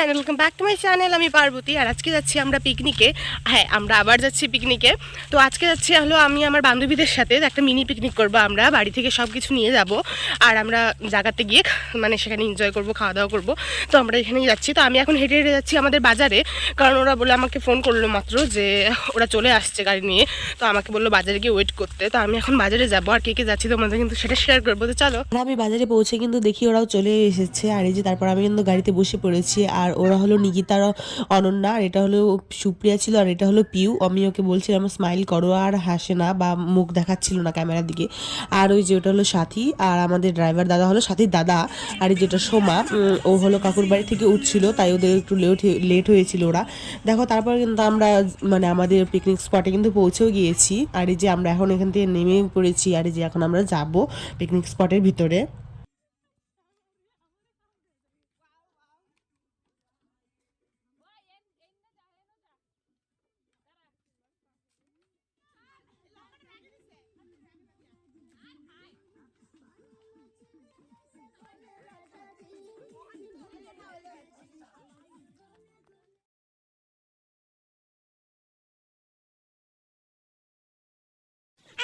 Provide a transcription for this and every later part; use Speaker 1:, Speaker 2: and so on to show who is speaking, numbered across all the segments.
Speaker 1: And welcome back to my channel. আমি পার্বতী, আর আজকে যাচ্ছি আমরা পিকনিকে। হ্যাঁ, আমরা আবার যাচ্ছি পিকনিকে। তো আজকে যাচ্ছি হলো আমি আমার বান্ধবীদের সাথে একটা মিনি পিকনিক করবো। আমরা বাড়ি থেকে সব কিছু নিয়ে যাব, আর আমরা জায়গাতে গিয়ে মানে সেখানে এনজয় করবো, খাওয়া দাওয়া করবো। তো আমরা এখানেই যাচ্ছি। তো আমি এখন হেঁটে হেঁটে যাচ্ছি আমাদের বাজারে, কারণ ওরা বলে আমাকে ফোন করলো মাত্র যে ওরা চলে আসছে গাড়ি নিয়ে। তো আমাকে বললো বাজারে গিয়ে ওয়েট করতে। তো আমি এখন বাজারে যাবো, আর কে কে যাচ্ছি তোমাদের কিন্তু সেটা শেয়ার করবো। তো চলো।
Speaker 2: আমি বাজারে পৌঁছে কিন্তু দেখি ওরাও চলে এসেছে, আর এই যে তারপর আমি কিন্তু গাড়িতে বসে পড়েছি। আর ওরা হলো নিকিতা, অনন্যা, আর এটা হলো সুপ্রিয়া ছিল, আর এটা হলো পিউ। আমি ওকে বলছিলাম স্মাইল করো, আর হাসে না বা মুখ দেখাচ্ছিল না ক্যামেরার দিকে। আর ওই যে ওটা হলো সাথী, আর আমাদের ড্রাইভার দাদা হলো সাথীর দাদা। আর এই যেটা সোমা, ও হলো কাকুর বাড়ি থেকে উঠছিল, তাই ওদের একটু লেট হয়েছিল ওরা। দেখো তারপর কিন্তু আমরা মানে আমাদের পিকনিক স্পটে কিন্তু পৌঁছেও গিয়েছি। আর এই যে আমরা এখন এখান থেকে নেমে পড়েছি, আর এই যে এখন আমরা যাবো পিকনিক স্পটের ভিতরে।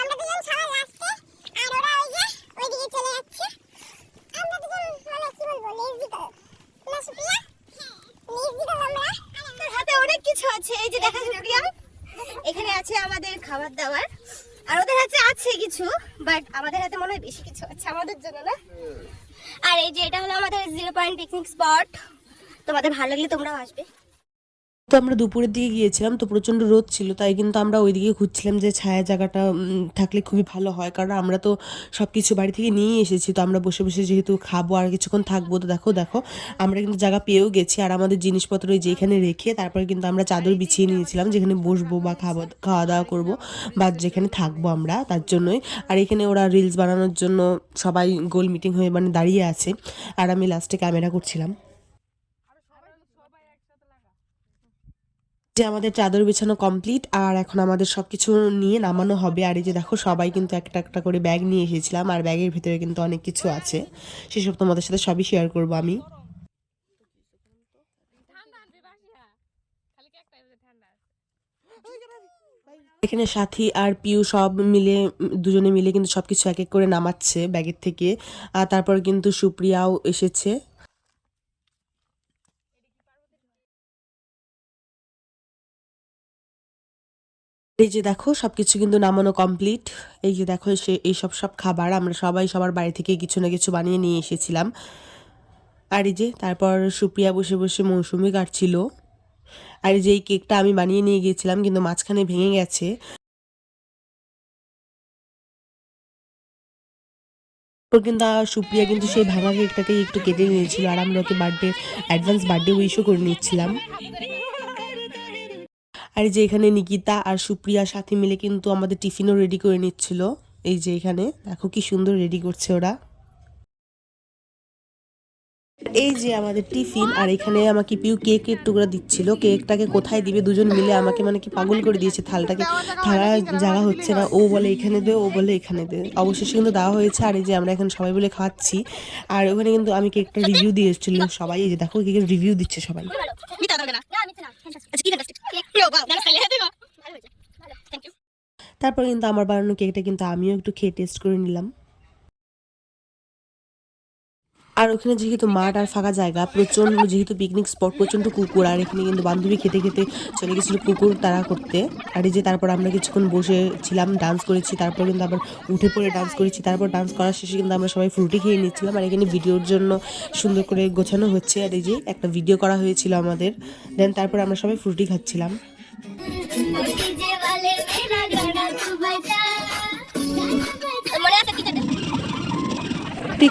Speaker 3: আমরা দুজন সবার লাস্টে, আর ওরা ওই যে ওইদিকে চলে যাচ্ছে। আমরা দুজন মানে কি বলবো, লেজিক্যাল না সুপ্রিয়া? লেজিক্যাল আমরা।
Speaker 4: তোর হাতে অনেক কিছু আছে, এই যে দেখা সুপ্রিয়া, এখানে আছে আমাদের খাবার দাবার, আর ওদের হাতে আছে কিছু, বাট আমাদের হাতে মনে হয় বেশি কিছু আছে আমাদের জন্য, না? আর এই যে এটা হলো আমাদের 0 পয়েন্ট পিকনিক স্পট। তোমাদের ভালো লাগলে তোমরাও আসবে।
Speaker 2: তো আমরা দুপুরের দিকে গিয়েছিলাম, তো প্রচণ্ড রোদ ছিল, তাই কিন্তু আমরা ওইদিকে খুঁজছিলাম যে ছায়া জায়গাটা থাকলে খুবই ভালো হয়, কারণ আমরা তো সব কিছু বাড়ি থেকে নিয়ে এসেছি। তো আমরা বসে বসে যেহেতু খাবো আর কিছুক্ষণ থাকবো, তো দেখো আমরা কিন্তু জায়গা পেয়েও গেছি। আর আমাদের জিনিসপত্র যেখানে রেখে তারপরে কিন্তু আমরা চাদর বিছিয়ে নিয়েছিলাম, যেখানে বসবো বা খাওয়া দাওয়া করবো বা যেখানে থাকবো আমরা, তার জন্যই। আর এখানে ওরা রিলস বানানোর জন্য সবাই গোল মিটিং হয়ে মানে দাঁড়িয়ে আছে, আর আমি লাস্টে ক্যামেরা করছিলাম। যে আমাদের চাদর বিছানো কমপ্লিট, আর এখন আমাদের সবকিছু নিয়ে নামানো হবে। আর এই যে দেখো সবাই কিন্তু একটা একটা করে ব্যাগ নিয়ে এসেছিলাম, আর ব্যাগের ভিতরে কিন্তু অনেক কিছু আছে, সেসব তোমাদের সাথে সবই শেয়ার করবো আমি। এখানে সাথী আর পিউ সব মিলে দুজনে মিলে কিন্তু সবকিছু এক এক করে নামাচ্ছে ব্যাগের থেকে। আর তারপর কিন্তু সুপ্রিয়াও এসেছে। এই যে দেখো সবকিছু কিন্তু নামানো কমপ্লিট। এই যে দেখো এই সব খাবার আমরা সবাই সবার বাড়ি থেকে কিছু না কিছু বানিয়ে নিয়ে এসেছিলাম। আর এই যে তারপর সুপ্রিয়া বসে বসে মৌসুমি কাটছিল। আর এই যে এই কেকটা আমি বানিয়ে নিয়ে গিয়েছিলাম, কিন্তু মাঝখানে ভেঙে গেছে। কিন্তু সুপ্রিয়া কিন্তু সেই ভাঙা কেকটাকে একটু কেটে নিয়েছিল, আর আমরা ওকে অ্যাডভান্স বার্থডে উইশও করে নিচ্ছিলাম। আর এই যে এখানে নিকিতা আর সুপ্রিয়ার সাথে মিলে কিন্তু আমাদের টিফিনও রেডি করে নিচ্ছিল। এই যে এখানে দেখো কি সুন্দর রেডি করছে ওরা। এই যে আমাদের টিফিন, আর এখানে আমাকে পিউ কেকের টুকরা দিচ্ছিল। কেকটাকে কোথায় দিবে দুজন মিলে আমাকে মানে কি পাগল করে দিয়েছে। থালা জায়গা হচ্ছে না, ও বলে এখানে দে, ও বলে এখানে দে। অবশেষে কিন্তু দেওয়া হয়েছে। আর এই যে আমরা এখন সবাই বলে খাচ্ছি, আর ওখানে কিন্তু আমি কেকটা রিভিউ দিয়ে এসেছিল সবাই। এই যে দেখো কেকের রিভিউ দিচ্ছে সবাই। তারপর কিন্তু আমার বানানো কেকটা কিন্তু আমিও একটু খেয়ে টেস্ট করে নিলাম। আর ওখানে যেহেতু মাঠ আর ফাঁকা জায়গা, প্রচণ্ড যেহেতু পিকনিক স্পট, প্রচণ্ড কুকুর। আর এখানে কিন্তু বান্ধবী খেতে খেতে চলে গেছিলো কুকুর তাড়া করতে। আর এই যে তারপর আমরা কিছুক্ষণ বসেছিলাম, ডান্স করেছি, তারপর কিন্তু আবার উঠে পড়ে ডান্স করেছি। তারপর ডান্স করার শেষে কিন্তু আমরা সবাই ফ্রুটি খেয়ে নিচ্ছিলাম। আর এখানে ভিডিওর জন্য সুন্দর করে গোছানো হচ্ছে, আর এই যে একটা ভিডিও করা হয়েছিল আমাদের। দেন তারপর আমরা সবাই ফ্রুটি খাচ্ছিলাম।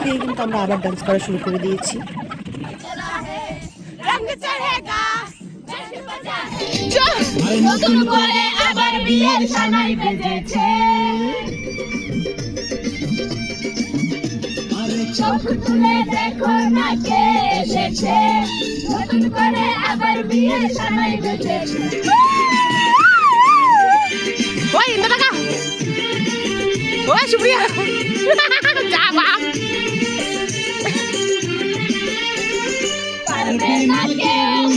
Speaker 2: খেয়ে কিন্তু আমরা আবার ডান্স করা শুরু করে দিয়েছি। নতুন করে আবার বিয়ের সানাই বেজেছে, চোখ তুলে দেখো না কে এসেছে, নতুন করে আবার বিয়ের সানাই বেজেছে। ওই ইন্দা টাকা ওই সুপ্রিয়া যা বাপ পারবে না কেউ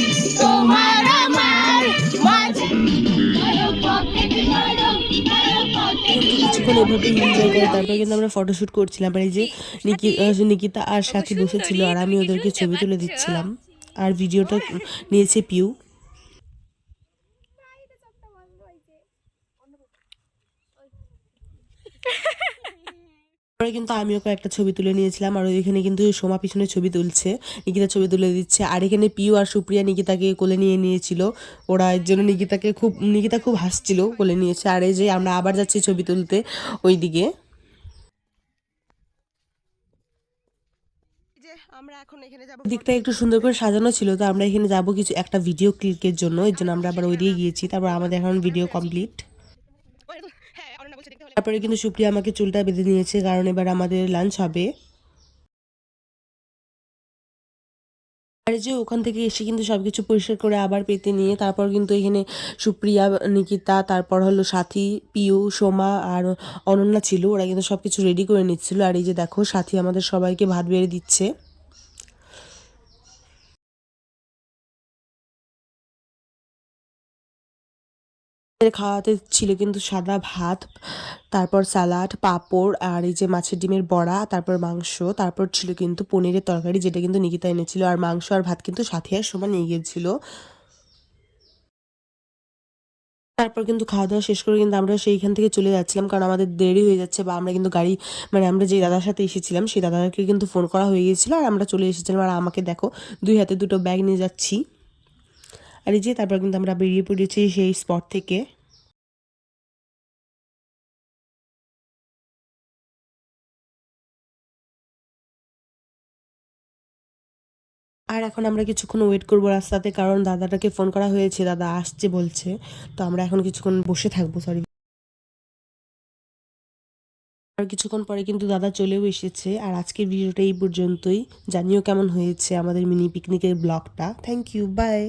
Speaker 2: এভাবে এনজয় করে। তারপর কিন্তু আমরা ফটোশ্যুট করছিলাম, আর এই যে নিকিতা আর সাথী বসেছিল আর আমি ওদেরকে ছবি তুলে দিচ্ছিলাম, আর ভিডিওটা নিয়েছে পিউ। পরে কিন্তু আমিও কয়েকটা ছবি তুলে নিয়েছিলাম, আর ওইখানে কিন্তু সোমা পিছনে ছবি তুলছে, নিকিতা ছবি তুলে দিচ্ছে। আর এখানে পিউ আর সুপ্রিয়া নিকিতাকে কোলে নিয়ে নিয়েছিল, ওরা এর জন্য নিকিতা খুব হাসছিল, কোলে নিয়েছে। আর এই যে আমরা আবার যাচ্ছি ছবি তুলতে ওইদিকে।
Speaker 1: আমরা এখন এখানে যাব,
Speaker 2: দিকটা একটু সুন্দর করে সাজানো ছিল, তো আমরা এখানে যাব কিছু একটা ভিডিও ক্লিকের জন্য, এর জন্য আমরা আবার ওইদিকে গিয়েছি। তারপর আমাদের এখন ভিডিও কমপ্লিট।
Speaker 1: হ্যাঁ অনন্যা বলছে দেখতে হলে।
Speaker 2: তারপরে কিন্তু সুপ্রিয়া আমাকে চুলটা বেঁধে নিয়েছে, কারণ এবার আমাদের লাঞ্চ হবে। আর এই যে ওখান থেকে এসে কিন্তু সবকিছু পরিষ্কার করে আবার পেতে নিয়ে তারপর কিন্তু এখানে সুপ্রিয়া, নিকিতা, তারপর হলো সাথী, পিউ, সোমা আর অনন্যা ছিল, ওরা কিন্তু সবকিছু রেডি করে নিচ্ছিল। আর এই যে দেখো সাথী আমাদের সবাইকে ভাত বেড়ে দিচ্ছে। খাওয়াতে ছিল কিন্তু সাদা ভাত, তারপর স্যালাড, পাঁপড়, আর এই যে মাছের ডিমের বড়া, তারপর মাংস, তারপর ছিল কিন্তু পনিরের তরকারি, যেটা কিন্তু নিকিতা এনেছিল। আর মাংস আর ভাত কিন্তু সাথী আর সোমা নিয়ে গিয়েছিল। তারপর কিন্তু খাওয়া দাওয়া শেষ করে কিন্তু আমরা সেইখান থেকে চলে যাচ্ছিলাম, কারণ আমাদের দেরি হয়ে যাচ্ছে। বা আমরা কিন্তু গাড়ি, মানে আমরা যে দাদার সাথে এসেছিলাম সেই দাদাকে কিন্তু ফোন করা হয়ে গিয়েছিলো, আর আমরা চলে এসেছিলাম। আর আমাকে দেখো 2 হাতে 2টো ব্যাগ নিয়ে যাচ্ছি। আর এই যে তারপর কিন্তু আমরা বেরিয়ে পড়েছি সেই স্পট থেকে। আর এখন আমরা কিছুক্ষণ ওয়েট করবো রাস্তাতে, কারণ দাদাটাকে ফোন করা হয়েছে, দাদা আসছে বলছে। তো আমরা এখন কিছুক্ষণ বসে থাকবো, সরি। আর কিছুক্ষণ পরে কিন্তু দাদা চলেও এসেছে। আর আজকের ভিডিওটা এই পর্যন্তই। জানিও কেমন হয়েছে আমাদের মিনি পিকনিকের ব্লগটা। Thank you, by.